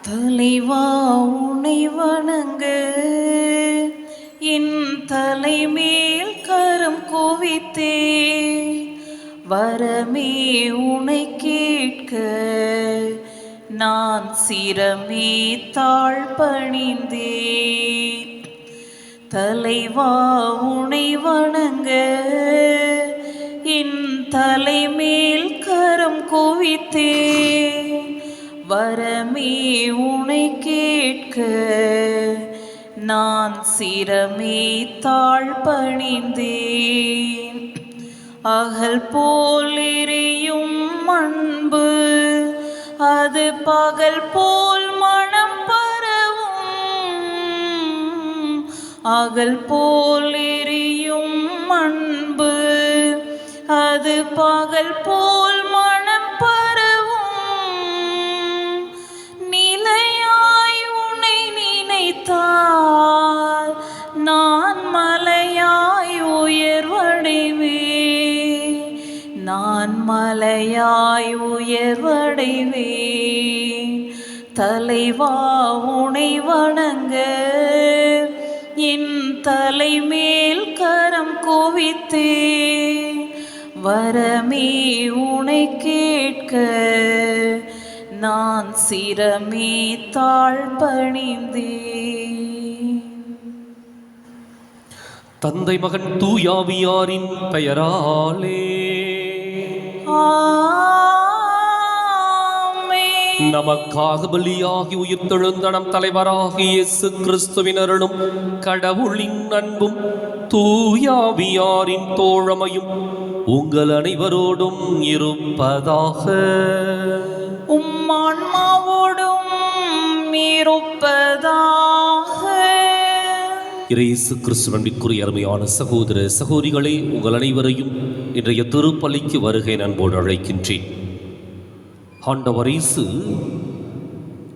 தலைவா உனை வணங்க என் தலைமேல் கரம் குவித்தே வரமே உனை கேட்க நான் சிரமே தாழ் பணிந்தே. தலைவா உனை வணங்க என் தலைமேல் கரம் குவித்தே வரமே உனை கேட்க நான் சிரமே தாழ் பணிந்தேன். அகல் போல் எரியும் அன்பு அது பகல் போல் மனம் பரவும். அகல் போல் எரியும் அன்பு அது பகல் போல் மனம் பரவும். நிலையாய் உன்னை நினைத்தால் நான் மலையாய் உயர்வடைவே. நான் மலையாய் உயர்வடைவே. தலைவா உனை வணங்க என் தலைமேல் கரம் குவித்தே வரமே உனை கேட்க நான் சிரமே தாழ் பணிந்தே. தந்தை மகன் தூயாவியாரின் பெயராலே நமக்காக பலியாகி உயிர்த்தெழுந்த நம் தலைவராகிய இயேசு கிறிஸ்துவின் அருளும் கடவுளின் அன்பும் தூயாவியாரின் தோழமையும் உங்கள் அனைவரோடும் இருப்பதாக. உம்மான்மாவோடும் இருப்பதாக. இயேசு கிறிஸ்துவிற்குரிய அருமையான சகோதர சகோதரிகளே, உங்கள் அனைவரையும் இன்றைய திருப்பலிக்கு வருகை அன்போடு அழைக்கின்றேன். ஆண்டவர் இயேசு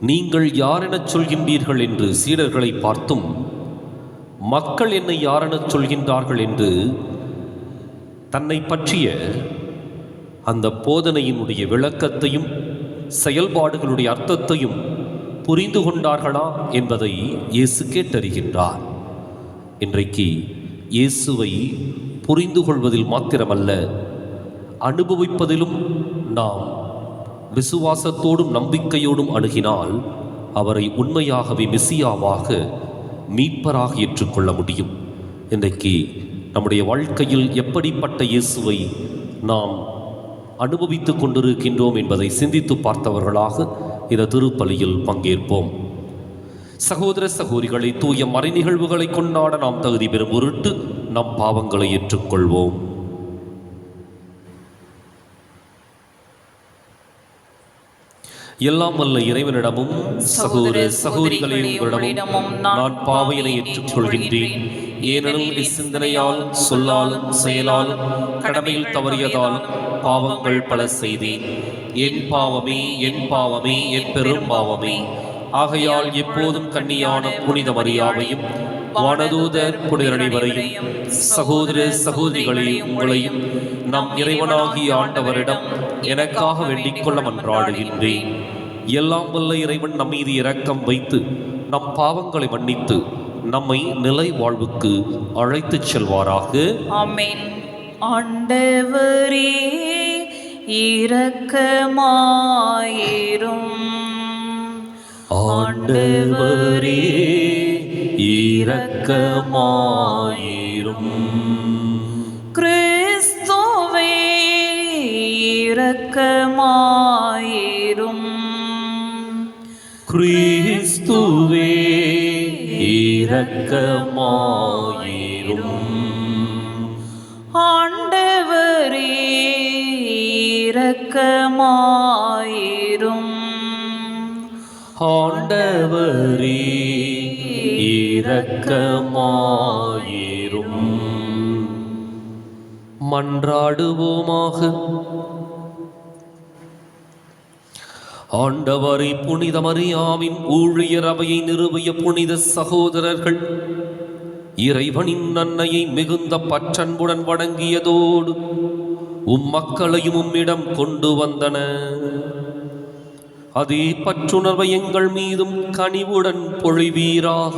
நீங்கள் யாரெனச் சொல்கின்றீர்கள் என்று சீடர்களை பார்த்தும் மக்கள் என்னை யாரெனச் சொல்கின்றார்கள் என்று தன்னை பற்றிய அந்த போதனையினுடைய விளக்கத்தையும் செயல்பாடுகளுடைய அர்த்தத்தையும் புரிந்து கொண்டார்களா என்பதை இயேசு கேட்டறிகின்றார். இன்றைக்கு இயேசுவை புரிந்து கொள்வதில் மாத்திரமல்ல, அனுபவிப்பதிலும் நாம் விசுவாசத்தோடும் நம்பிக்கையோடும் அணுகினால் அவரை உண்மையாகவே மெசியாவாக மீட்பராக ஏற்றுக்கொள்ள முடியும். இன்றைக்கு நம்முடைய வாழ்க்கையில் எப்படிப்பட்ட இயேசுவை நாம் அனுபவித்து கொண்டிருக்கின்றோம் என்பதை சிந்தித்து பார்த்தவர்களாக இந்த திருப்பலியில் பங்கேற்போம். சகோதர சகோதரிகளை, தூய மறை நிகழ்வுகளை கொண்டாட நாம் தகுதி பெறும் பொருட்டு நம் பாவங்களை ஏற்றுக்கொள்வோம். எல்லாம் வல்ல இறைவனிடமும் சகோதர சகோதரிகளே உங்களிடமும் நான் பாவையினை ஏற்றுக்கொள்கின்றேன். ஏனெனில் சிந்தனையால் சொல்லாலும் செயலாலும் கடமையில் தவறியதாலும் பாவங்கள் பல செய்தேன். என் பாவமே என் பாவமே என் பெரும் பாவமே. ஆகையால் எப்போதும் கன்னியான புனித மரியாவையும் வானதூதர் புனிதரையும் சகோதர சகோதரிகளே உங்களையும் நம் இறைவனாகிய ஆண்டவரிடம் எனக்காக வேண்டிக் கொள்ள மன்றாடுகின்றேன். எல்லாம் வல்ல இறைவன் நம் மீது இரக்கம் வைத்து நம் பாவங்களை மன்னித்து நம்மை நிலை வாழ்வுக்கு அழைத்துச் செல்வாராக. ஆமென். ஆண்டவரே இரக்கமாயிரும். ஆண்டவரே இரக்கமாயிரும். கிறிஸ்துவே இரக்கமாயிரும். கிறிஸ்துவே இரக்கமாயிரும். ஆண்டவரே இரக்கமாயிரும். ஆண்டவரே இரக்கமாயிரும். மன்றாடுவோமாக. ஆண்டவரை புனித மரியாவின் ஊழியர் அவையை நிறுவிய புனித சகோதரர்கள் இறைவனின் அன்னையை மிகுந்த பற்றன்புடன் வணங்கியதோடு மக்களையும் உம்மிடம் கொண்டு வந்தன. அதே பற்றுணர்வை எங்கள் மீதும் கனிவுடன் பொழிவீராக.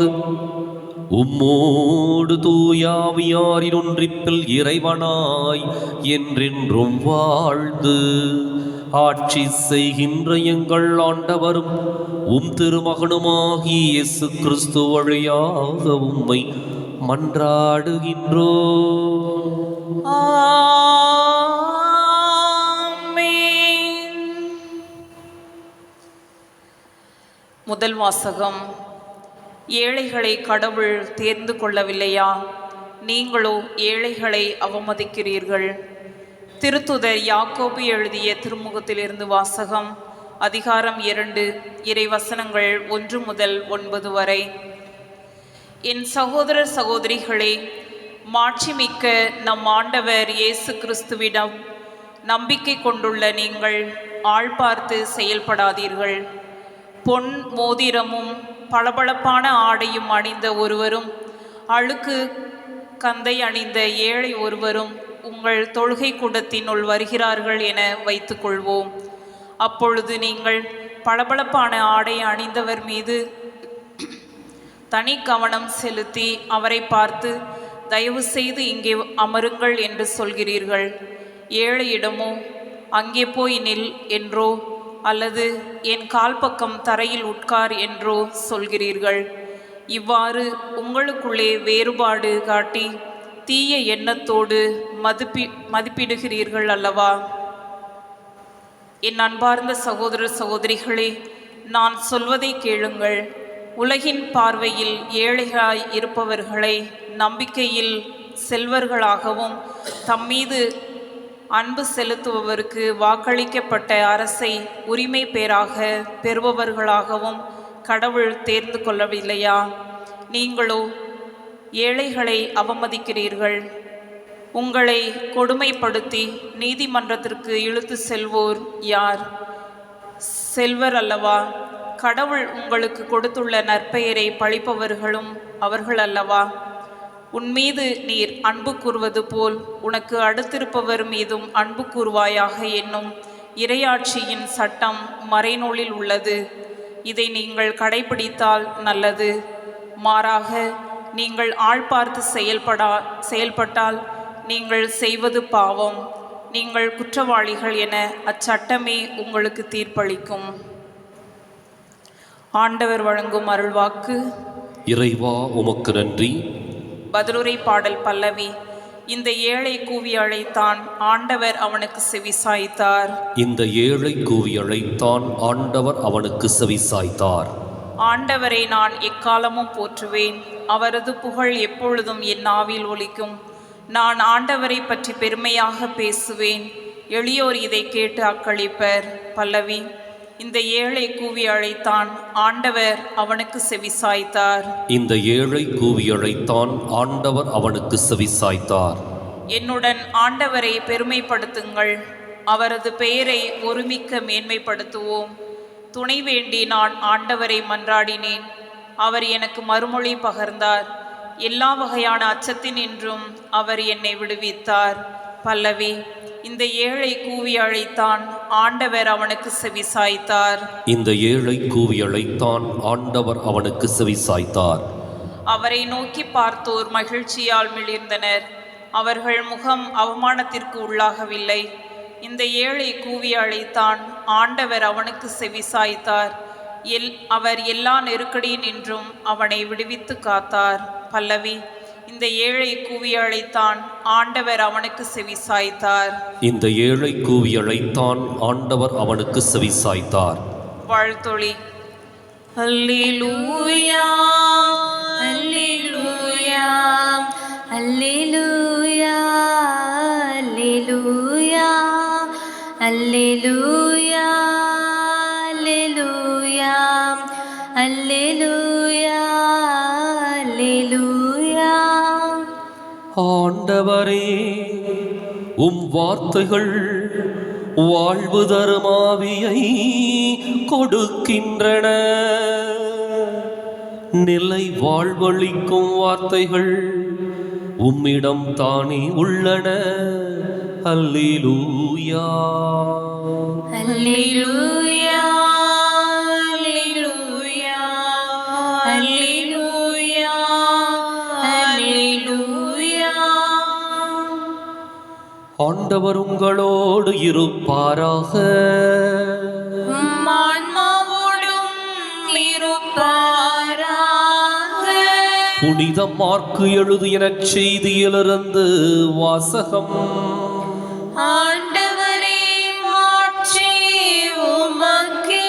உம்மோடு தூயாவியாரின் ஒன்றிப்பில் இறைவனாய் என்றென்றும் வாழ்ந்து ஆட்சி செய்கின்ற எங்கள் ஆண்டவரும் உம் திருமகனுமாகிய இயேசு கிறிஸ்து வழியாக உம்மை மன்றாடுகின்றோ. ஆமென். முதல் வாசகம். ஏழைகளை கடவுள் தேர்ந்து கொள்ளவில்லையா? நீங்களோ ஏழைகளை அவமதிக்கிறீர்கள். திருத்துதர் யாக்கோபு எழுதிய திருமுகத்திலிருந்து வாசகம். அதிகாரம் 2, இறைவசனங்கள் 1 முதல் 9 வரை. என் சகோதரர் சகோதரிகளே, மாட்சிமிக்க நம் ஆண்டவர் இயேசு கிறிஸ்துவிடம் நம்பிக்கை கொண்டுள்ள நீங்கள் ஆள் பார்த்து செயல்படாதீர்கள். பொன் மோதிரமும் பளபளப்பான ஆடையும் அணிந்த ஒருவரும் அழுக்கு கந்தை அணிந்த ஏழை ஒருவரும் உங்கள் தொழுகை கூடத்தினுள் வருகிறார்கள் என வைத்துக்கொள்வோம். அப்பொழுது நீங்கள் பளபளப்பான ஆடை அணிந்தவர் மீது தனி கவனம் செலுத்தி அவரை பார்த்து தயவு செய்து இங்கே அமருங்கள் என்று சொல்கிறீர்கள். ஏழையிடமோ அங்கே போய் நில் என்றோ அல்லது என் கால் பக்கம் தரையில் உட்கார் என்றோ சொல்கிறீர்கள். இவ்வாறு உங்களுக்குள்ளே வேறுபாடு காட்டி தீய எண்ணத்தோடு மதிப்பிடுகிறீர்கள் அல்லவா? என் அன்பார்ந்த சகோதர சகோதரிகளே, நான் சொல்வதை கேளுங்கள். உலகின் பார்வையில் ஏழைகளாய் இருப்பவர்களை நம்பிக்கையில் செல்வர்களாகவும் தம்மீது அன்பு செலுத்துபவருக்கு வாக்களிக்கப்பட்ட அரசை உரிமை பேராக பெறுபவர்களாகவும் கடவுள் தேர்ந்து கொள்ளவில்லையா? நீங்களோ ஏழைகளை அவமதிக்கிறீர்கள். உங்களை கொடுமைப்படுத்தி நீதிமன்றத்திற்கு இழுத்து செல்வோர் யார்? செல்வர் அல்லவா? கடவுள் உங்களுக்கு கொடுத்துள்ள நற்பெயரை பழிப்பவர்களும் அவர்கள் அல்லவா? உன்மீது நீர் அன்பு கூறுவது போல் உனக்கு அடுத்திருப்பவர் மீதும் அன்பு கூறுவாயாக என்னும் இறையாட்சியின் சட்டம் மறைநூலில் உள்ளது. இதை நீங்கள் கடைபிடித்தால் நல்லது. மாறாக நீங்கள் ஆள் பார்த்து செயல்பட்டால் நீங்கள் செய்வது பாவம். நீங்கள் குற்றவாளிகள் என அச்சட்டமே உங்களுக்கு தீர்ப்பளிக்கும். ஆண்டவர் வழங்கும் அருள்வாக்கு. இறைவா உமக்கு நன்றி. பதிலுரை பாடல் பல்லவி. இந்த ஏழை கூவி அழைத்தான், ஆண்டவர் அவனுக்கு செவிசாய்த்தார். இந்த ஏழை கூவி அழைத்தான், ஆண்டவர் அவனுக்கு செவிசாய்த்தார். ஆண்டவரை நான் எக்காலமும் போற்றுவேன், அவரது புகழ் எப்பொழுதும் என் நாவில் ஒலிக்கும். நான் ஆண்டவரை பற்றி பெருமையாக பேசுவேன், எளியோர் இதை கேட்டு அக்களிப்பர். பல்லவி. இந்த ஏழை கூவி அழைத்தான், ஆண்டவர் அவனுக்கு செவிசாய்த்தார். இந்த ஏழை கூவி அழைத்தான், ஆண்டவர் அவனுக்கு செவிசாய்த்தார். என்னுடன் ஆண்டவரை பெருமைப்படுத்துங்கள், அவரது பெயரை ஒருமிக்க மேன்மைப்படுத்துவோம். துணை வேண்டி நான் ஆண்டவரை மன்றாடினேன், அவர் எனக்கு மறுமொழி பகர்ந்தார். எல்லா வகையான அச்சத்தினின்றும் அவர் என்னை விடுவித்தார். பல்லவி. இந்த ஏழை கூவி அழைத்தான், ஆண்டவர் அவனுக்கு செவிசாய்த்தார். இந்த ஏழை கூவி அழைத்தான், ஆண்டவர் அவனுக்கு செவிசாய்த்தார். அவரை நோக்கி பார்த்தோர் மகிழ்ச்சியால் மிளிர்ந்தனர், அவர்கள் முகம் அவமானத்திற்கு உள்ளாகவில்லை. இந்த ஏழை கூவி அழைத்தான், ஆண்டவர் அவனுக்கு செவிசாய்த்தார். அவர் எல்லா நெருக்கடியினின்றும் அவனை விடுவித்து காத்தார். பல்லவி. இந்த ஏழை கூவி அழைத்தான், ஆண்டவர் அவனுக்கு செவிசாய்த்தார். இந்த ஏழை கூவி அழைத்தான், ஆண்டவர் அவனுக்கு செவிசாய்த்தார். வாழ்த்தொழி. அல்லேலூயா அல்லேலூயா அல்லேலூயா அல்லேலூயா அல்லேலூயா அல்லேலூயா அல்லேலூயா அல்லேலூயா. ஆண்டவரே, உம் வார்த்தைகள் வாழ்வு தருமாவியை கொடுக்கின்றன. நிலை வாழ்வளிக்கும் வார்த்தைகள் உம்மிடம் தானே உள்ளன. அல்லேலூயா அல்லேலூயா ஆண்டவர் உங்களோடு இருப்பாராக. உம் ஆன்மாவோடும் இருப்பாராக. புனித மார்க்கு எழுதிய நற்செய்தியிலிருந்து வாசகம். ஆண்டவரே, மாட்சி உமக்கே.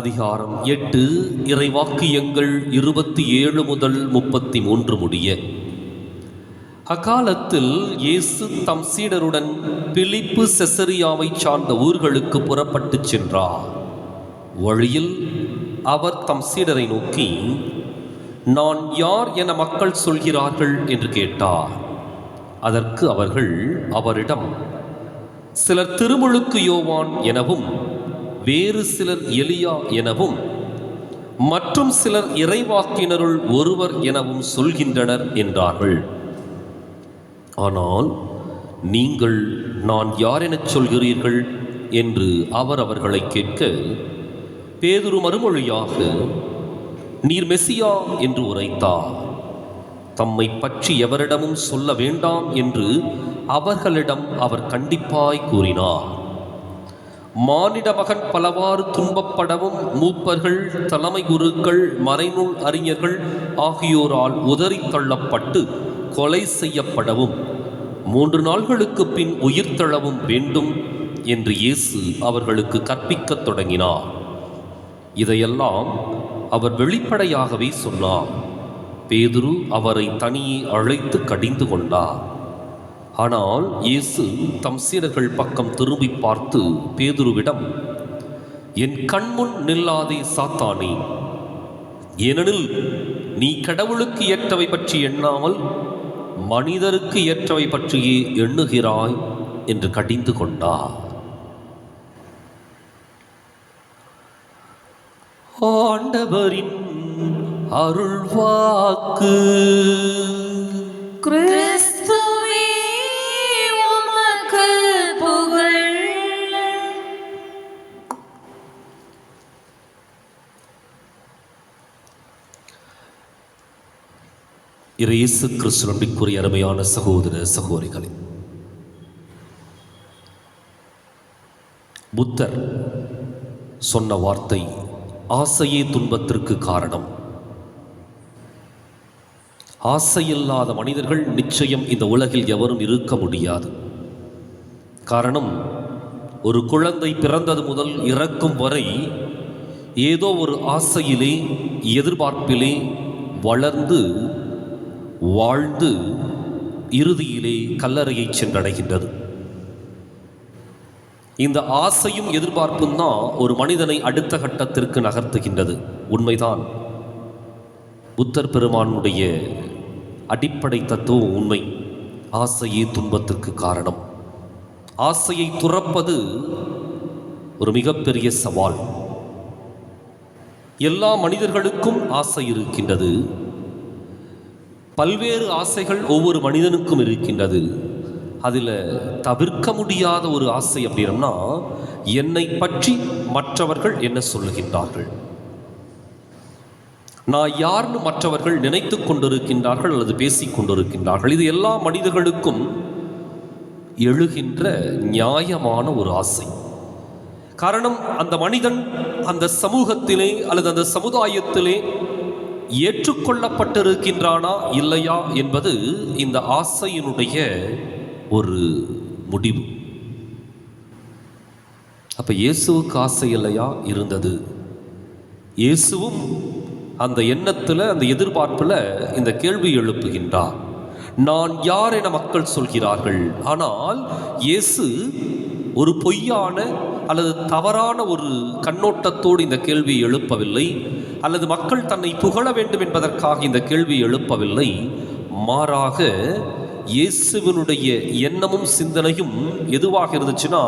அதிகாரம் 8, இறைவாக்கியங்கள் 27 முதல் 33 முடிய. அக்காலத்தில் இயேசு தம் சீடருடன் பிலிப்பு செசரியாவை சார்ந்த ஊர்களுக்கு புறப்பட்டு சென்றார். வழியில் அவர் தம் சீடரை நோக்கி, நான் யார் என மக்கள் சொல்கிறார்கள் என்று கேட்டார். அதற்கு அவர்கள் அவரிடம், சிலர் திருமுழுக்கு யோவான் எனவும், வேறு சிலர் எலியா எனவும், மற்றும் சிலர் இறைவாக்கினருள் ஒருவர் எனவும் சொல்கின்றனர் என்றார்கள். ஆனால் நீங்கள் நான் யார் எனச் சொல்கிறீர்கள் என்று அவர் அவர்களை கேட்க, பேதுரு மறுமொழியாக, நீர் மெசியா என்று உரைத்தார். தம்மை பற்றி எவரிடமும் சொல்ல வேண்டாம் என்று அவர்களிடம் அவர் கண்டிப்பாய் கூறினார். மானிட மகன் பலவாறு துன்பப்படவும் மூப்பர்கள், தலைமை குருக்கள், மறைநூல் அறிஞர்கள் ஆகியோரால் உதறி தள்ளப்பட்டு கொலை செய்யப்படவும் 3 நாள்களுக்கு பின் உயிர்த்தெழவும் வேண்டும் என்று இயேசு அவர்களுக்கு கற்பிக்கத் தொடங்கினார். இதையெல்லாம் அவர் வெளிப்படையாகவே சொன்னார். பேதுரு அவரை தனியே அழைத்து கடிந்து கொண்டார். ஆனால் இயேசு தம் சீடர்கள் பக்கம் திரும்பி பார்த்து பேதுருவிடம், என் கண்முன் நில்லாதே சாத்தானே, ஏனெனில் நீ கடவுளுக்கு ஏற்றவை பற்றி எண்ணாமல் மனிதருக்கு ஏற்றவை பற்றியே எண்ணுகிறாய் என்று கடிந்து கொண்டார். ஆண்டவரின் அருள்வாக்கு. கிறிஸ்துவே, உமக்கு புகழ். இயேசு கிறிஸ்துவிற்குரிய அருமையான சகோதர சகோதரிகளே, புத்தர் சொன்ன வார்த்தை, ஆசையே துன்பத்திற்கு காரணம். ஆசையில்லாத மனிதர்கள் நிச்சயம் இந்த உலகில் எவரும் இருக்க முடியாது. காரணம், ஒரு குழந்தை பிறந்தது முதல் இறக்கும் வரை ஏதோ ஒரு ஆசையிலே, எதிர்பார்ப்பிலே வளர்ந்து வாழ்ந்து இறுதியிலே கல்லறையை சென்றடைகின்றது. இந்த ஆசையும் எதிர்பார்ப்பும் தான் ஒரு மனிதனை அடுத்த கட்டத்திற்கு நகர்த்துகின்றது. உண்மைதான், புத்தர் பெருமானுடைய அடிப்படை தத்துவம் உண்மை. ஆசையே துன்பத்திற்கு காரணம். ஆசையை துறப்பது ஒரு மிகப்பெரிய சவால். எல்லா மனிதர்களுக்கும் ஆசை இருக்கின்றது. பல்வேறு ஆசைகள் ஒவ்வொரு மனிதனுக்கும் இருக்கின்றது. அதில் தவிர்க்க முடியாத ஒரு ஆசை அப்படின்னா, என்னை பற்றி மற்றவர்கள் என்ன சொல்லுகின்றார்கள், நான் யார்னு மற்றவர்கள் நினைத்து கொண்டிருக்கின்றார்கள் அல்லது பேசிக் கொண்டிருக்கின்றார்கள். இது எல்லா மனிதர்களுக்கும் எழுகின்ற நியாயமான ஒரு ஆசை. காரணம், அந்த மனிதன் அந்த சமூகத்திலே அல்லது அந்த சமுதாயத்திலே ஏற்றுக்கொள்ளப்பட்டிருக்கின்றானா இல்லையா என்பது இந்த ஆசையினுடைய ஒரு முடிவு. அப்ப இயேசுவுக்கு ஆசை இல்லையா? இருந்தது. இயேசுவும் அந்த எண்ணத்தில், அந்த எதிர்பார்ப்பில் இந்த கேள்வி எழுப்புகின்றார், நான் யார் என மக்கள் சொல்கிறார்கள். ஆனால் இயேசு ஒரு பொய்யான அல்லது தவறான ஒரு கண்ணோட்டத்தோடு இந்த கேள்வியை எழுப்பவில்லை, அல்லது மக்கள் தன்னை புகழ வேண்டும் என்பதற்காக இந்த கேள்வியை எழுப்பவில்லை. மாறாக இயேசுவினுடைய எண்ணமும் சிந்தனையும் எதுவாக இருந்துச்சுன்னா,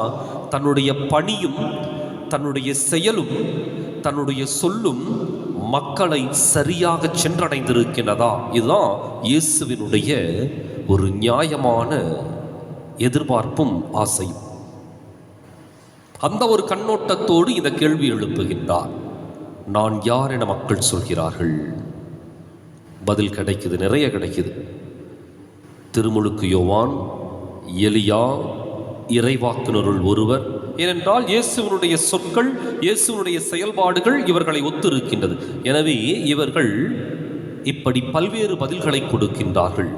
தன்னுடைய பணியும் தன்னுடைய செயலும் தன்னுடைய சொல்லும் மக்களை சரியாக சென்றடைந்திருக்கின்றதா? இதுதான் இயேசுவினுடைய ஒரு நியாயமான எதிர்பார்ப்பும் ஆசையும். அந்த ஒரு கண்ணோட்டத்தோடு இந்த கேள்வி எழுப்புகின்றார், நான் யார் என மக்கள் சொல்கிறார்கள். பதில் கிடைக்குது, நிறைய கிடைக்குது. திருமுழுக்கு யோவான், எலியா, இறைவாக்கினருள் ஒருவர். ஏனென்றால் இயேசுவனுடைய சொற்கள், இயேசுவனுடைய செயல்பாடுகள் இவர்களை ஒத்திருக்கின்றது. எனவே இவர்கள் இப்படி பல்வேறு பதில்களை கொடுக்கின்றார்கள்.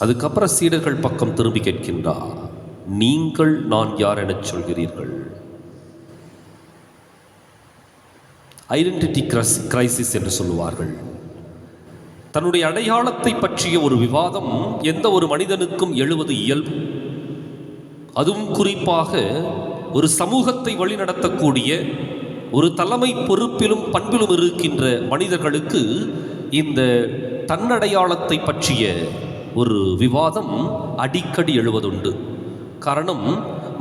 அதுக்கப்புறம் சீடர்கள் பக்கம் திரும்பி கேட்கின்றார், நீங்கள் நான் யார் என சொல்கிறீர்கள்? ஐடென்டிட்டி கிரைசிஸ் என்று சொல்லுவார்கள். தன்னுடைய அடையாளத்தை பற்றிய ஒரு விவாதம் எந்த ஒரு மனிதனுக்கும் எழுவது இயல்பு. அதுவும் குறிப்பாக ஒரு சமூகத்தை வழிநடத்தக்கூடிய ஒரு தலைமை பொறுப்பிலும் பண்பிலும் இருக்கின்ற மனிதர்களுக்கு இந்த தன்னடையாளத்தை பற்றிய ஒரு விவாதம் அடிக்கடி எழுவதுண்டு. காரணம்,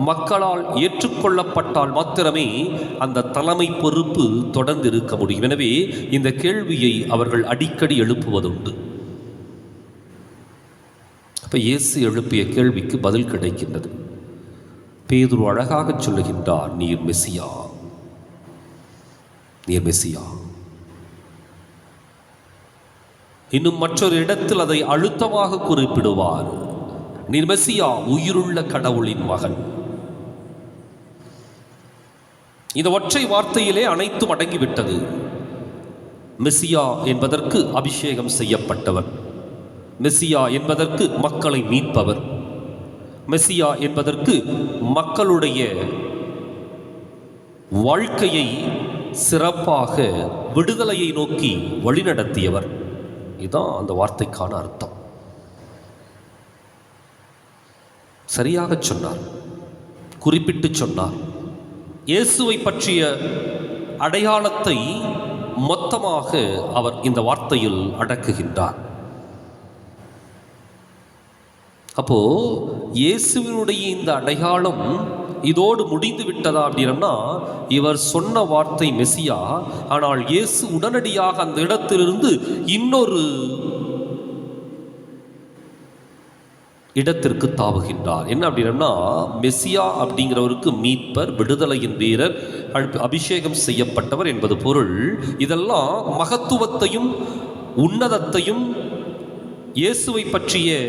மக்களால் ஏற்றுக்கொள்ளப்பட்டால் மாத்திரமே அந்த தலைமை பொறுப்பு தொடர்ந்து இருக்க முடியும். எனவே இந்த கேள்வியை அவர்கள் அடிக்கடி எழுப்புவதுண்டு. அப்ப இயேசு எழுப்பிய கேள்விக்கு பதில் கிடைக்கின்றது. பேதுரு அழகாக சொல்லுகின்றார், நீர் மெசியா, நீர் மெசியா. இன்னும் மற்றொரு இடத்தில் அதை அழுத்தமாக குறிப்பிடுவார், நீர் மெசியா, உயிருள்ள கடவுளின் மகன். இந்த ஒற்றை வார்த்தையிலே அனைத்தும் அடங்கிவிட்டது. மெசியா என்பதற்கு அபிஷேகம் செய்யப்பட்டவர், மெசியா என்பதற்கு மக்களை மீட்பவர், மெசியா என்பதற்கு மக்களுடைய வாழ்க்கையை சிறப்பாக விடுதலையை நோக்கி வழிநடத்தியவர். இதுதான் அந்த வார்த்தைக்கான அர்த்தம். சரியாக சொன்னார், குறிப்பிட்டு சொன்னார். இயேசுவை பற்றிய அடையாளத்தை மொத்தமாக அவர் இந்த வார்த்தையில் அடக்குகின்றார். அப்போ இயேசுவினுடைய இந்த அடையாளம் இதோடு முடிந்து விட்டதா அப்படின்னா, இவர் சொன்ன வார்த்தை மெசியா. ஆனால் இயேசு உடனடியாக அந்த இடத்திலிருந்து இன்னொரு இடத்திற்கு தாவுகின்றார். என்ன அப்படின்னா, மெசியா அப்படிங்கிறவருக்கு மீட்பர், விடுதலையின் வீரர், அபிஷேகம் செய்யப்பட்டவர் என்பது பொருள். இதெல்லாம் மகத்துவத்தையும் உன்னதத்தையும் இயேசுவை பற்றிய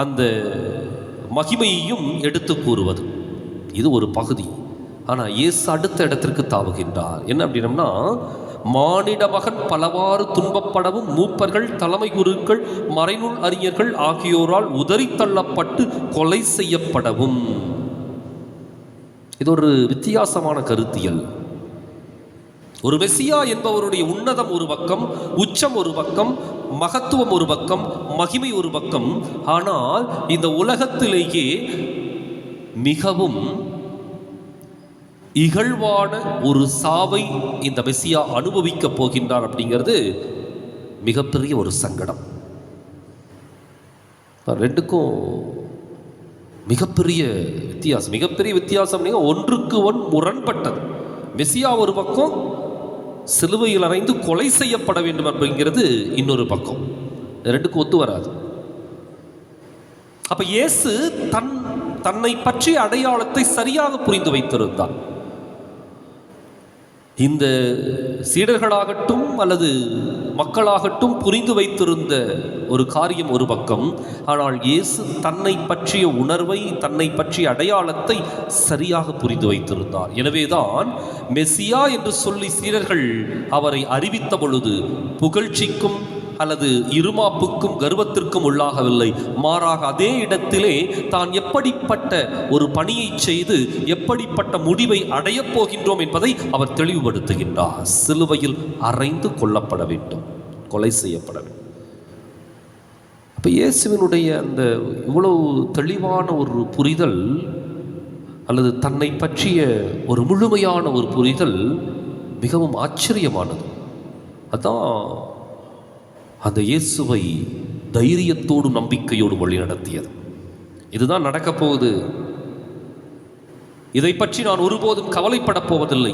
அந்த மகிமையையும் எடுத்து கூறுவது. இது ஒரு பகுதி. ஆனால் இயேசு அடுத்த இடத்திற்கு தாவுகின்றார். என்ன அப்படின்னா, மானிட மகன் பலவாறு துன்பப்படவும் மூப்பர்கள், தலைமை குருக்கள், மறைநூல் அறிஞர்கள் ஆகியோரால் உதறி தள்ளப்பட்டு கொலை செய்யப்படவும். இது ஒரு வித்தியாசமான கருத்தியல். ஒரு மெசியா என்பவருடைய உன்னதம் ஒரு பக்கம், உச்சம் ஒரு பக்கம், மகத்துவம் ஒரு பக்கம், மகிமை ஒரு பக்கம். ஆனால் இந்த உலகத்திலேயே மிகவும் இகழ்வான ஒரு சாவை இந்த மெசியா அனுபவிக்க போகின்றார் அப்படிங்கிறது மிகப்பெரிய ஒரு சங்கடம். ரெண்டுக்கும் மிகப்பெரிய வித்தியாசம். ஒன்றுக்கு முரண்பட்டது. மெசியா ஒரு பக்கம், சிலுவையில் அறைந்து கொலை செய்யப்பட வேண்டும் அப்படிங்கிறது இன்னொரு பக்கம். ரெண்டுக்கும் ஒத்து வராது. அப்ப இயேசு தன்னை பற்றிய அடையாளத்தை சரியாக புரிந்து வைத்திருந்தார். இந்த சீடர்களாகட்டும் அல்லது மக்களாகட்டும் புரிந்து வைத்திருந்த ஒரு காரியம் ஒரு பக்கம். ஆனால் இயேசு தன்னை பற்றிய உணர்வை, தன்னை பற்றிய அடையாளத்தை சரியாக புரிந்து வைத்திருந்தார். எனவேதான் மெசியா என்று சொல்லி சீடர்கள் அவரை அறிவித்த பொழுது புகழ்ச்சிக்கும் அல்லது இருமாப்புக்கும் கர்வத்திற்கும் உள்ளாகவில்லை. மாறாக அதே இடத்திலே தான் எப்படிப்பட்ட ஒரு பணியை செய்து எப்படிப்பட்ட முடிவை அடையப் போகின்றோம் என்பதை அவர் தெளிவுபடுத்துகின்றார். சிலுவையில் அறைந்து கொல்லப்பட வேண்டும், கொலை செய்யப்பட வேண்டும். அப்ப இயேசுவினுடைய அந்த இவ்வளவு தெளிவான ஒரு புரிதல் அல்லது தன்னை பற்றிய ஒரு முழுமையான ஒரு புரிதல் மிகவும் ஆச்சரியமானது. அதான் அந்த இயேசுவை தைரியத்தோடு நம்பிக்கையோடு வழி நடத்தியது. இதுதான் நடக்கப் போகுது, இதை பற்றி நான் ஒருபோதும் கவலைப்படப் போவதில்லை,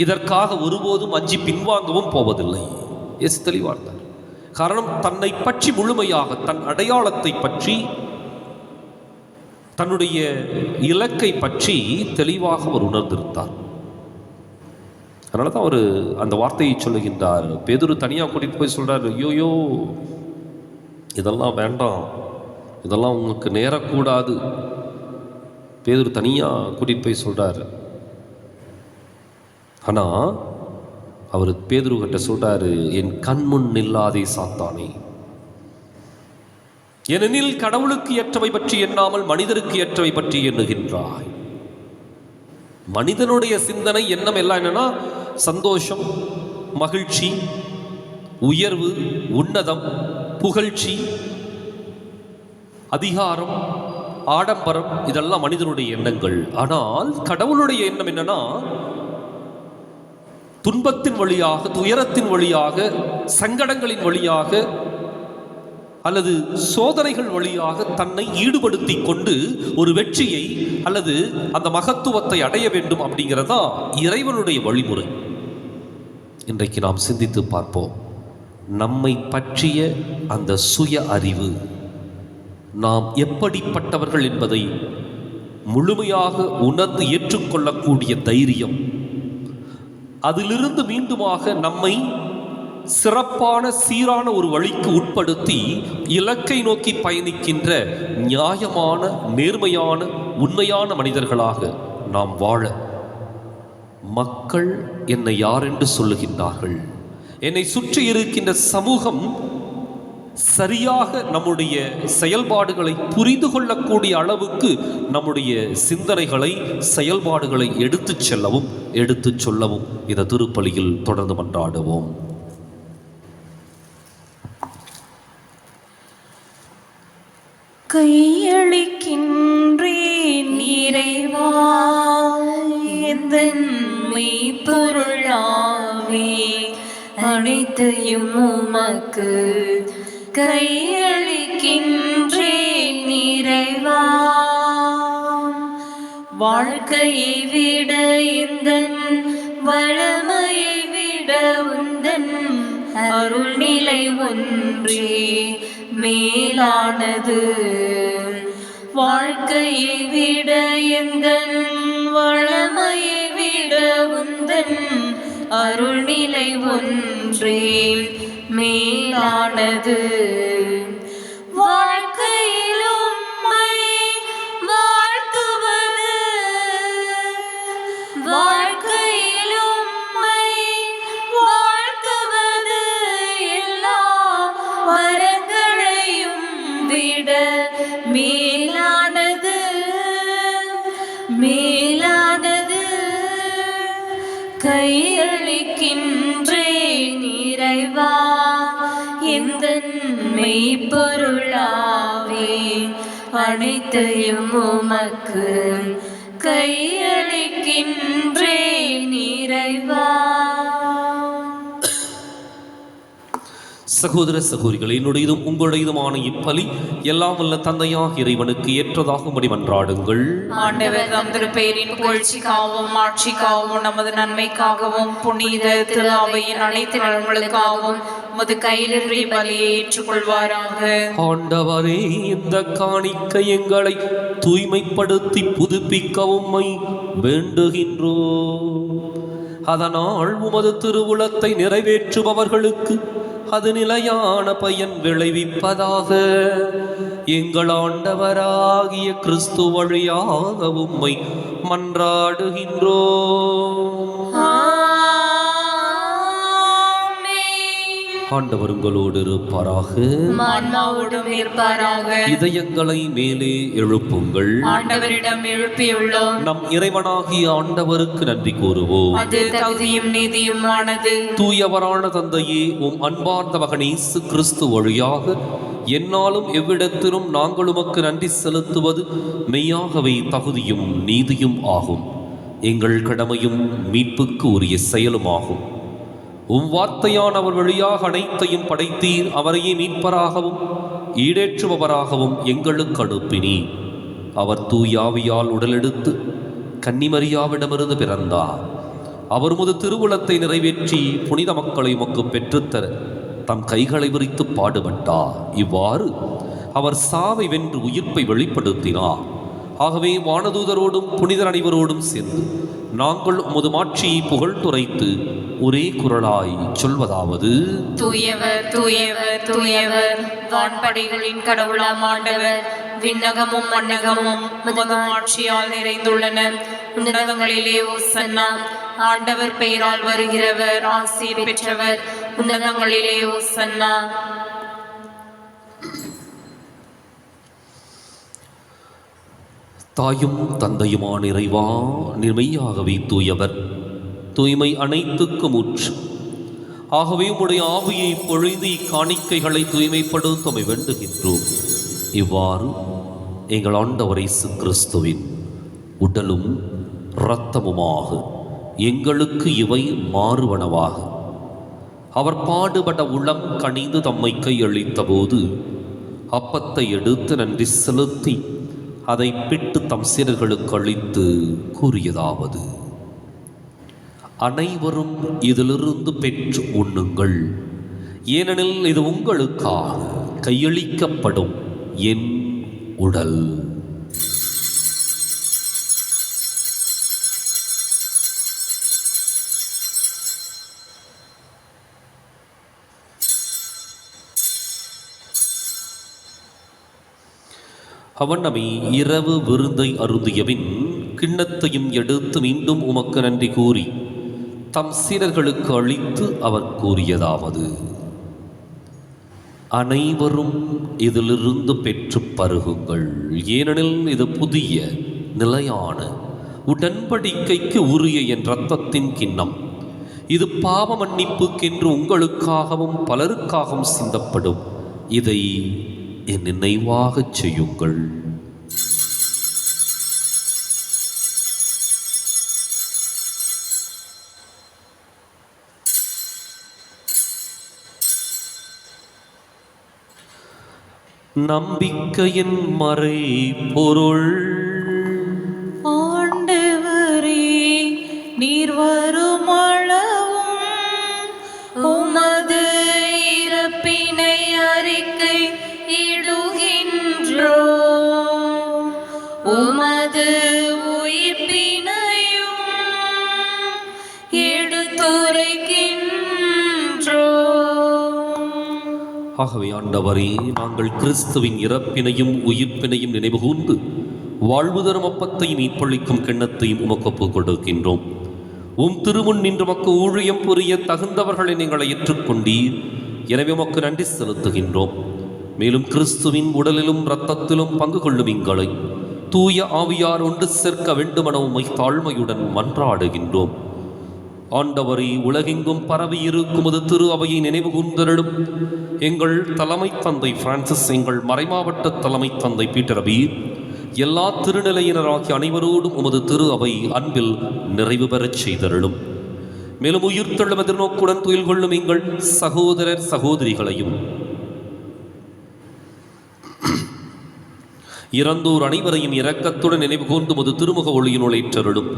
இதற்காக ஒருபோதும் அஞ்சி பின்வாங்கவும் போவதில்லை. இயேசு தெளிவார்த்தார். காரணம், தன்னை பற்றி முழுமையாக, தன் அடையாளத்தை பற்றி, தன்னுடைய இலக்கை பற்றி தெளிவாக அவர் உணர்ந்திருந்தார். அதனால தான் அவர் அந்த வார்த்தையை சொல்லுகின்றார். பேதுரு தனியாக கூட்டிட்டு போய் சொல்றாரு, ஐயோயோ இதெல்லாம் வேண்டாம், இதெல்லாம் உங்களுக்கு நேரக்கூடாது. பேதுரு தனியாக கூட்டிகிட்டு போய் சொல்கிறாரு. ஆனால் அவர் பேதுருகிட்ட சொல்கிறாரு, என் கண்முன் நில்லாதே சாத்தானே, ஏனெனில் கடவுளுக்கு ஏற்றவை பற்றி எண்ணாமல் மனிதருக்கு ஏற்றவை பற்றி எண்ணுகின்றாய். மனிதனுடைய சிந்தனை எண்ணம் எல்லாம் என்னன்னா சந்தோஷம், மகிழ்ச்சி, உயர்வு, உன்னதம், புகழ்ச்சி, அதிகாரம், ஆடம்பரம், இதெல்லாம் மனிதனுடைய எண்ணங்கள். ஆனால் கடவுளுடைய எண்ணம் என்னன்னா துன்பத்தின் வழியாக, துயரத்தின் வழியாக, சங்கடங்களின் வழியாக அல்லது சோதனைகள் வழியாக தன்னை ஈடுபடுத்தி கொண்டு ஒரு வெற்றியை அல்லது அந்த மகத்துவத்தை அடைய வேண்டும் அப்படிங்கிறதா இறைவனுடைய வழிமுறை. இன்றைக்கு நாம் சிந்தித்து பார்ப்போம். நம்மை பற்றிய அந்த சுய அறிவு, நாம் எப்படிப்பட்டவர்கள் என்பதை முழுமையாக உணர்ந்து ஏற்றுக்கொள்ளக்கூடிய தைரியம், அதிலிருந்து மீண்டுமாக நம்மை சிறப்பான சீரான ஒரு வழிக்கு உட்படுத்தி இலக்கை நோக்கி பயணிக்கின்ற நியாயமான, நேர்மையான, உண்மையான மனிதர்களாக நாம் வாழ, மக்கள் என்னை யார் என்று சொல்லுகின்றார்கள், என்னை சுற்றி இருக்கின்ற சமூகம் சரியாக நம்முடைய செயல்பாடுகளை புரிந்து கொள்ளக்கூடிய அளவுக்கு நம்முடைய சிந்தனைகளை, செயல்பாடுகளை எடுத்துச் செல்லவும் எடுத்துச் சொல்லவும் இந்த திருப்பலியில் தொடர்ந்து மன்றாடுவோம். கையளிக்கின்றேன் இறைவா எந்தன் மெய்ப்பொருளாவே, அனைத்தையும் உமக்கு கையளிக்கின்றேன் இறைவா. வாழ்க்கையை விட எந்தன் வளமையை விட உந்தன் அருள்நிலை ஒன்றே மேலானது. வாழ்க்கையை விட எந்தன் வளமையை விட உந்தன் அருள்நிலை ஒன்றே மேலானது. வாழ்க்கையில் உம்மை வாழ்த்துவது, வாழ்க்கையில் உம்மை வாழ்த்துவது எல்லா வரங்களையும் விட மேலானது, மேலானது. கையளிக்கின்றேன் இறைவா எந்தன் மெய்ப்பொருளாவே, அனைத்தையும் உமக்கு கையளிக்கின்றேன் இறைவா. சகோதர சகோதரிகள், என்னுடையதும் உங்களுடையதுமான இப்பலி எல்லாம் வல்ல தந்தையாக இறைவனுக்கு ஏற்றதாகும்படி மன்றாடுங்கள். ஆண்டவர் தம் திருப்பெயரின் புகழ்ச்சிக்காகவும் ஆட்சிக்காகவும் நமது நன்மைக்காகவும் புனித திரு அவையின் அனைத்து நலன்களுக்காகவும் உமது கையிலிருந்து பலியை ஏற்றுக்கொள்வாராக. ஆண்டவரே, இந்த காணிக்கை எங்களை தூய்மைப்படுத்தி புதுப்பிக்கவும் வேண்டுகின்றோம். அதனால் உமது திருவுளத்தை நிறைவேற்றுபவர்களுக்கு அது நிலையான பயன் விளைவிப்பதாக. எங்கள் ஆண்டவராகிய கிறிஸ்து வழியாக உம்மை மன்றாடுகின்றோம். ஆண்டவர் உங்களோடு இருப்பாராக, ஆன்மாவோடும் இருப்பாராக. இதயங்களை மேலே எழுப்புங்கள். ஆண்டவரிடம் எழுப்பியுள்ளோம். நம் இறைவனாகிய ஆண்டவருக்கு நன்றி கூறுவோம். அது தகுதியும் நீதியுமானது. தூயவரான தந்தையே, உம் அன்பார்ந்த மகன் இயேசு கிறிஸ்து வழியாக என்னாலும் எவ்விடத்திலும் நாங்கள் உமக்கு நன்றி செலுத்துவது மெய்யாகவே தகுதியும் நீதியும் ஆகும். எங்கள் கடமையும் மீட்புக்கு உரிய செயலுமாகும். உம் வார்த்தையானவர் வழியாக அனைத்தையும் படைத்தீர். அவரையே மீட்பராகவும் ஈடேற்றுபவராகவும் எங்களுக்கு அனுப்பினீர். அவர் தூயாவியால் உடலெடுத்து கன்னிமரியாவிடமிருந்து பிறந்தார். அவர் முது திருவுளத்தை நிறைவேற்றி புனித மக்களை உமக்கு பெற்றுத்தர தம் கைகளை விரித்து பாடுபட்டார். இவ்வாறு அவர் சாவை வென்று உயிர்ப்பை வெளிப்படுத்தினார். ஆகவே வானதூதரோடும் புனிதர் அனைவரோடும் சேர்ந்து நாங்கள் உமது மாட்சியை புகழ்ந்துரைத்து ஒரே குரலாய் சொல்வதாவது: தூயவர் தூயவர் தூயவர், வான்படைகளின் கடவுளாம் ஆண்டவர், விண்ணகமும் மண்ணகமும் உமது ஆட்சியால் நிறைந்துள்ளன. உன்னதங்களிலே ஓசன்னா. ஆண்டவர் பெயரால் வருகிறவர் ஆசீர் பெற்றவர். உன்னதங்களிலே ஓசன்னா. தாயும் தந்தையுமான இறைவா, நிர்மையாகவே தூயவர், தூய்மை அனைத்துக்கும் ஊற்று. ஆகவே உம்முடைய ஆவியை பொழிந்து இக்காணிக்கைகளை தூய்மைப்படுத்த வேண்டுகின்றோம். இவ்வாறு எங்கள் ஆண்டவர் இயேசு கிறிஸ்துவின் உடலும் இரத்தமுமாக எங்களுக்கு இவை மாறுவனவாக. அவர் பாடுபட உளம் கனிந்து தம்மை கையளித்த போது அப்பத்தை எடுத்து நன்றி செலுத்தி அதை பிட்டு தம் சீடர்களுக்கு அளித்து கூறியதாவது: அனைவரும் இதிலிருந்து பெற்று உண்ணுங்கள், ஏனெனில் இது உங்களுக்காக கையளிக்கப்படும் என் உடல். அவனமே இரவு விருந்தை அருந்தியபின் கிண்ணத்தையும் எடுத்து மீண்டும் உமக்கு நன்றி கூறி தம் சீடர்களுக்கு அளித்து அவர் கூறியதாவது: அனைவரும் இதிலிருந்து பெற்று பருகுங்கள், ஏனெனில் இது புதிய நிலையான உடன்படிக்கைக்கு உரிய என் இரத்தத்தின் கிண்ணம். இது பாவ மன்னிப்புக்கென்று உங்களுக்காகவும் பலருக்காகவும் சிந்தப்படும். இதை என் நினைவாகச் செய்யுங்கள். நம்பிக்கையின் மறை பொருள். ஆண்டவரே, நீர் வரும் அளவும் உமது இறப்பினை அறிக்கை இடுகின்றோ, உமது உயிர்ப்பினையும் எடுத்துரைக்கின்றோ. ஆகவே ஆண்டவரே, நாங்கள் கிறிஸ்துவின் இறப்பினையும் உயிர்ப்பினையும் நினைவுகூர்ந்து வாழ்வு தரும் அப்பத்தையும் மீட்பளிக்கும் கிண்ணத்தையும் உமக்கு ஒப்புக் கொடுக்கின்றோம். உம் திருமுன் நின்று மக்கு ஊழியம் புரிய தகுந்தவர்களை நீங்களை ஏற்றுக்கொண்டீர். எனவே உமக்கு நன்றி செலுத்துகின்றோம். மேலும் கிறிஸ்துவின் உடலிலும் இரத்தத்திலும் பங்கு கொள்ளும் எங்களை தூய ஆவியார் ஒன்று சேர்க்க வேண்டுமென உம்மை தாழ்மையுடன் மன்றாடுகின்றோம். ஆண்டவரை, உலகெங்கும் பரவி இருக்கும் அது திரு அவையை நினைவு கூர்ந்தருளும். எங்கள் தலைமை தந்தை பிரான்சிஸ், எங்கள் மறைமாவட்ட தலைமை தந்தை பீட்டர் அபீர், எல்லா திருநிலையினராகிய அனைவரோடும் உமது திரு அவை அன்பில் நிறைவு பெறச் செய்தருளும். மேலும் உயிர்த்தெழும் எதிர்நோக்குடன் துயில் கொள்ளும் எங்கள் சகோதரர் சகோதரிகளையும் இறந்தோர் அனைவரையும் இரக்கத்துடன் நினைவு கூர்ந்து முது திருமுக ஒளியினுள் ஏற்றருளும்.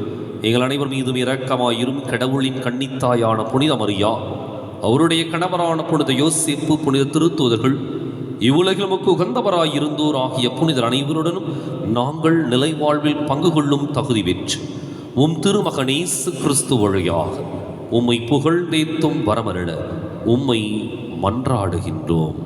எங்கள் அனைவர் மீதும் இரக்கமாயிரும். கடவுளின் கன்னித்தாயான புனித மரியா, அவருடைய கணவரான புனித யோசேப்பு, புனித திருத்தூதர்கள், இவ்வுலகில் நமக்கு உகந்தவராயிருந்தோர் ஆகிய புனிதர் அனைவருடனும் நாங்கள் நிலை வாழ்வில் பங்கு கொள்ளும் தகுதி பெற்று உம் திருமகன் இயேசு கிறிஸ்து வழியாக உம்மை புகழ்ந்தேத்தும் வரமருள உம்மை மன்றாடுகின்றோம்.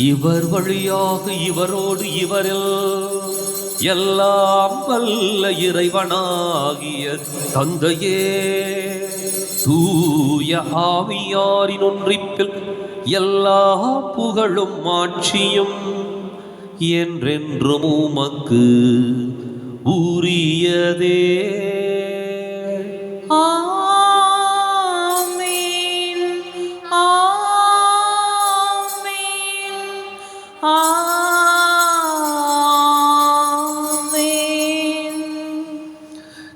இவர் வழியாக இவரோடு இவரில் எல்லாம் வல்ல இறைவனாகிய தந்தையே, தூய ஆவியாரின் ஒன்றிப்பில் எல்லா புகழும் ஆட்சியும் என்றென்றும் உமக்கு உரியதே.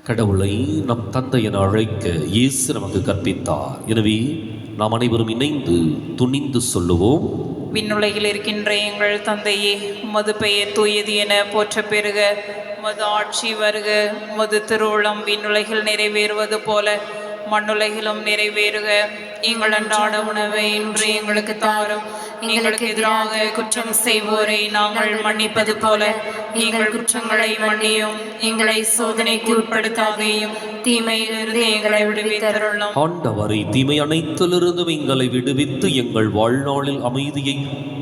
கடவுளை நம் தந்தை என அழைக்க இயேசு நமக்கு கற்பித்தார். எனவே நாம் அனைவரும் இணைந்து துணிந்து சொல்லுவோம்: விண்ணுலகில் இருக்கின்ற எங்கள் தந்தையே, உமது பெயர் தூயது என போற்ற பெறுக. உமது ஆட்சி வருக. உமது திருவுளம் விண்ணுலகில் நிறைவேறுவது போல மண்ணுலகிலும் நிறைவேறுக. எங்கள் அன்றாட உணவை இன்று எங்களுக்கு தாரும். எங்களுக்கு எதிராக குற்றம் செய்வோரை நாங்கள் மன்னிப்பது போல எங்கள் குற்றங்களை மன்னியும். எங்களை சோதனைக்கு உட்படுத்தாதேயும், தீமையிலிருந்து எங்களை விடுவித்தருளும். ஆண்டவரை, தீமை அனைத்திலிருந்தும் எங்களை விடுவித்து எங்கள் வாழ்நாளில் அமைதியை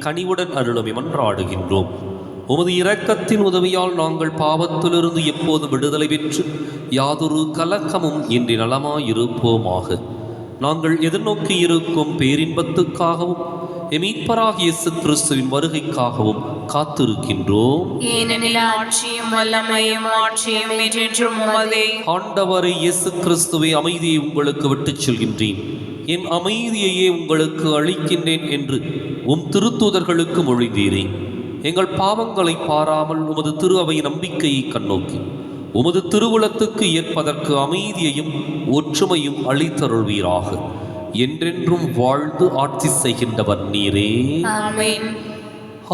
கனிவுடன் அருளும் மன்றாடுகின்றோம். உமது இரக்கத்தின் உதவியால் நாங்கள் பாவத்திலிருந்து எப்போது விடுதலை பெற்று யாதொரு கலக்கமும் இன்றி நலமாயிருப்போமாக. நாங்கள் எதிர்நோக்கி இருக்கும் பேரின்பத்துக்காகவும் மீட்பராகிய இயேசு கிறிஸ்துவின் வருகைக்காகவும் காத்திருக்கின்றோம். ஏனெனில் ஆட்சியும் வல்லமையும் ஆட்சியும் என்றென்றும் உமதே. ஆண்டவரை இயேசு கிறிஸ்துவை, அமைதியை உங்களுக்கு விட்டுச் செல்கின்றேன், என் அமைதியையே உங்களுக்கு அளிக்கின்றேன் என்று உம் திருத்தூதர்களுக்கு மொழிந்தீரே. எங்கள் பாவங்களை பாராமல் உமது திரு அவை நம்பிக்கையை கண்ணோக்கி உமது திருவுளத்துக்கு ஏற்பதற்கு அமைதியையும் ஒற்றுமையும் அளித்தருள்வீராக. என்றென்றும் வாழ்ந்து ஆட்சி செய்கின்றவர் நீரே. ஆமென்.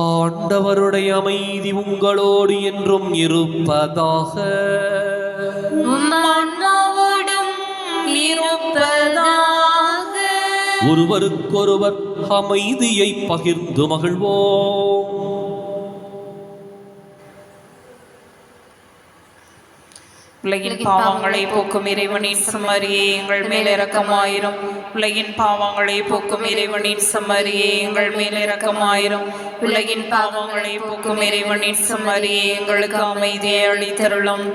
ஆண்டவருடைய அமைதி உங்களோடு என்றும் இருப்பதாக. உம் ஆன்மாவோடும் இருப்பதாக. ஒருவருக்கொருவர் அமைதியை பகிர்ந்து மகிழ்வோம். உலகின் பாவங்களை போக்கும் இறைவனின் செம்மறியே, எங்கள் மேல் இரக்கமாயிரும். உலகின் பாவங்களை போக்கும் இறைவனின் செம்மறியே, எங்கள் மேல் இரக்கமாயிரும். உலகின் பாவங்களை போக்கும் இறைவனின் செம்மறியே, எங்களுக்கு அமைதியை அளித்தருளும்.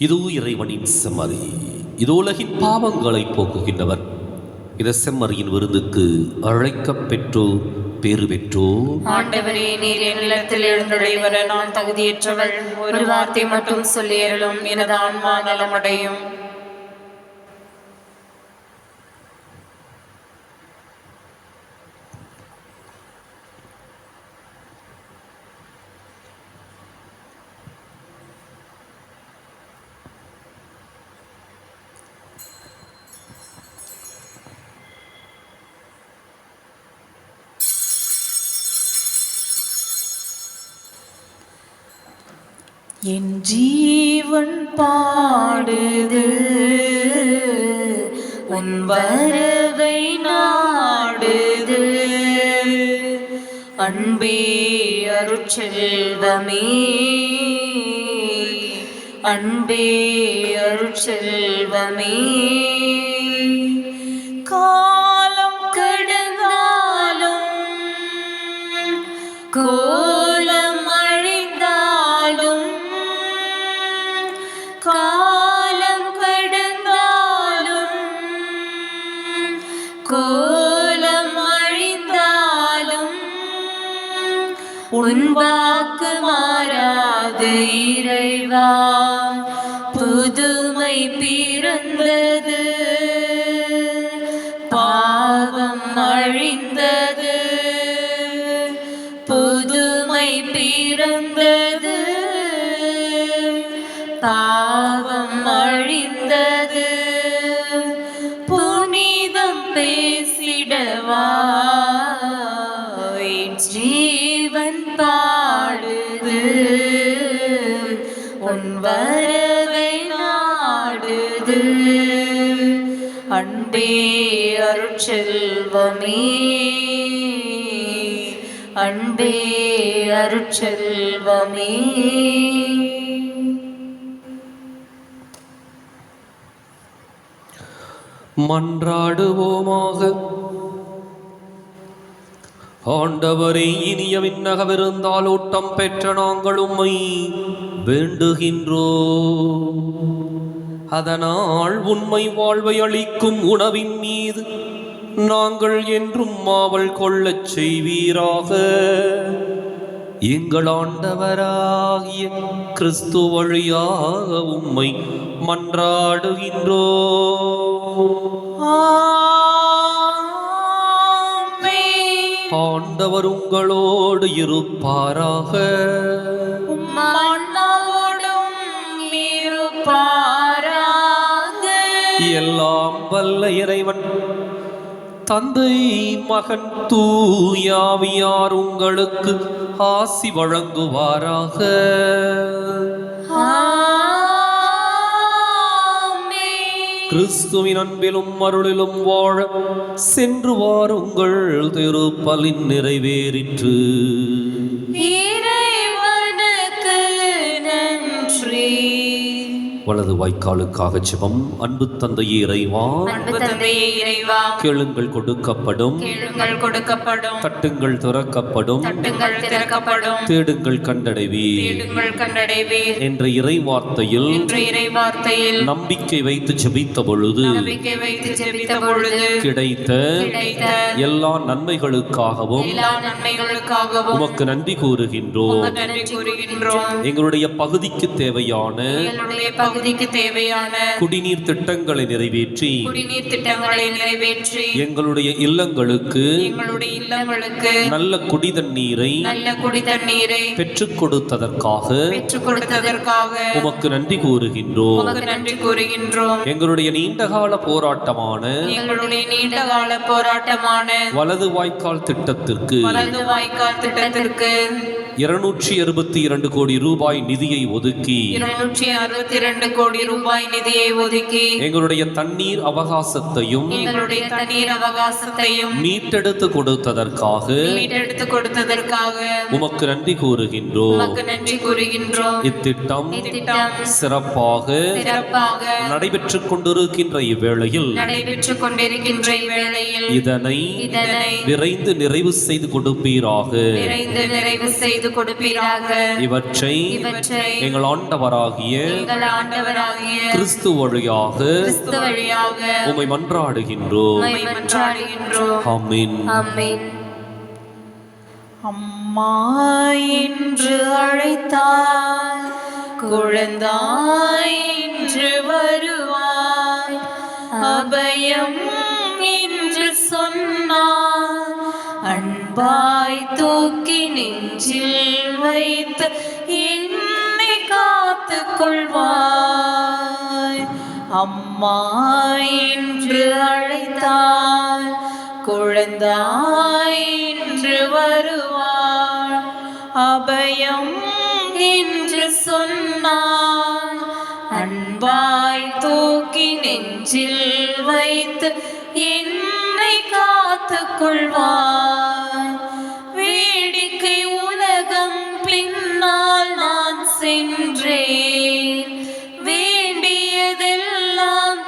இதோ இறைவனின் செம்மறி, இது உலகின் பாவங்களை போக்குகின்றவர். இந்த செம்மறியின் விருந்துக்கு அழைக்கப் பெற்றோர் பேறு பெற்றோர். ஆண்டவரே, நீர் என் நிலத்தில் எழுந்தருளி வர நான் தகுதியற்றவள். ஒரு வார்த்தை மட்டும் சொல்லியருளும், எனது ஆன்மா நலமடையும். என் ஜீவன் பாடுது உன் வரவை நாடுது. அன்பே அருட்செல்வமே, அன்பே அருட்செல்வமே. காலம் கடந்தாலும் கோலம் அழிந்தாலும், காலம் கடந்தாலும் கோலம் அழிந்தாலும், உன் வாக்கு மாறாது இறைவா. புதுமை பிறந்தது, பாவம் அழிந்தது. புதுமை பிறந்தது, பாவம் அழிந்தது. புனிதம் பேசிடவா என் ஜீவன் பாடுது, உன் வரவை நாடுது. அன்பே அருட்செல்வமே, அன்பே அருட்செல்வமே. மன்றாடுவோமாக. ஆண்டவரே, இனிய விண்ணகவிருந்தால் ஊட்டம் பெற்ற நாங்கள் உம்மை வேண்டுகின்றோம். அதனால் உண்மை வாழ்வை அளிக்கும் உணவின் மீது நாங்கள் என்றும் ஆவல் கொள்ளச் செய்வீராக. எங்கள் ஆண்டவராகிய கிறிஸ்து வழியாக உம்மை மன்றாடுகின்றோம். ஆண்டவர் உங்களோடு இருப்பாராக. எல்லாம் வல்ல இறைவன் தந்தை மகன் தூயாவியார் உங்களுக்கு ஆசி வழங்குவாராக. கிறிஸ்துவின் அன்பிலும் அருளிலும் வாழ சென்று வாருங்கள். திருப்பலின் நிறைவேறிற்று. இறைவனுக்கு நன்றி. வலது வாய்க்காலுக்காக ஜெபம். அன்பு தந்தையே இறைவா, அன்பு தந்தையே இறைவா, கேளுங்கள் கொடுக்கப்படும், கேளுங்கள் கொடுக்கப்படும், தட்டுங்கள் திறக்கப்படும், தட்டுங்கள் திறக்கப்படும், தேடுங்கள் கண்டடைவீர் தேடுங்கள் கண்டடைவீர் என்ற இறை வார்த்தையில் நம்பிக்கை வைத்து ஜெபித்த பொழுது நம்பிக்கை வைத்து ஜெபித்த பொழுது கிடைத்த எல்லா நன்மைகளுக்காகவும் உமக்கு நன்றி கூறுகின்றோம். எங்களுடைய பகுதிக்கு தேவையான குடிநீர் திட்டங்களை நிறைவேற்றி எங்களுடைய இல்லங்களுக்கு நல்ல குடிதண்ணீரை பெற்றுக் கொடுத்ததற்காக உமக்கு நன்றி கூறுகின்றோம். எங்களுடைய நீண்டகால போராட்டமான வலது வாய்க்கால் திட்டத்திற்கு 262 கோடி ரூபாய் நிதியை ஒதுக்கி எங்களுடைய தண்ணீர் அவகாசத்தையும் மீட்டெடுத்து கொடுத்ததற்காக உமக்கு நன்றி கூறுகின்றோம். இத்திட்டம் சிறப்பாக நடைபெற்றுக் கொண்டிருக்கின்ற இவ்வேளையில் இதனை விரைந்து நிறைவு செய்து கொடுப்பீராக. இவற்றை எங்கள் ஆண்டவராகிய கிறிஸ்து வழியாக உம்மை மன்றாடுகின்றோம். ஆமென். அம்மா என்று அழைத்தால் குழந்தாய் என்று வருவாய். அபயம் என்று சொன்னார் அன்பாய் தூக்கி நெஞ்சில் வைத்து என்னை காத்துக் கொள்வாய். அம்மா என்று அழைத்தால் குழந்தாய் என்று வருவாள். அபயம் என்று சொன்னார் அன்பாய் தூக்கி நெஞ்சில் வைத்து என்னை காத்துக் கொள்வாய். வேடிக்கை உலகம் பின்னால் நான் சென்றேன். வேண்டியதெல்லாம்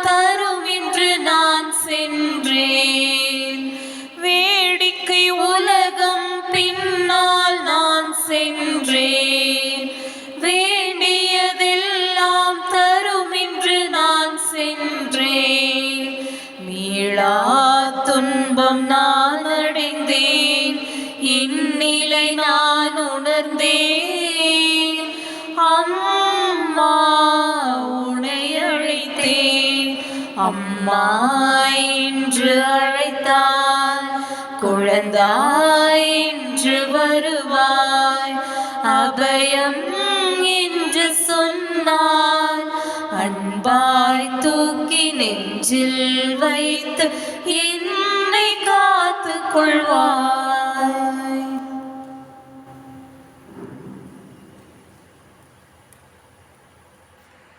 தரும் என்று நான் சென்றேன். வேடிக்கை உலகம் பின்னால் நான் சென்றேன். வேண்டியதெல்லாம் தரும் என்று நான் சென்றேன். மீளா துன்பம் நான் அடைந்தேன். இந்நிலை நான் உணர்ந்தேன். அம்மா உன்னை அழைத்தேன். அம்மா என்று அழைத்தால் குழந்தாய் என்று வருவாய். அபயம் என்று சொன்னார் அன்பாய் தூக்கி நெஞ்சில் வைத்து என்னை காத்துக் கொள்வாய்.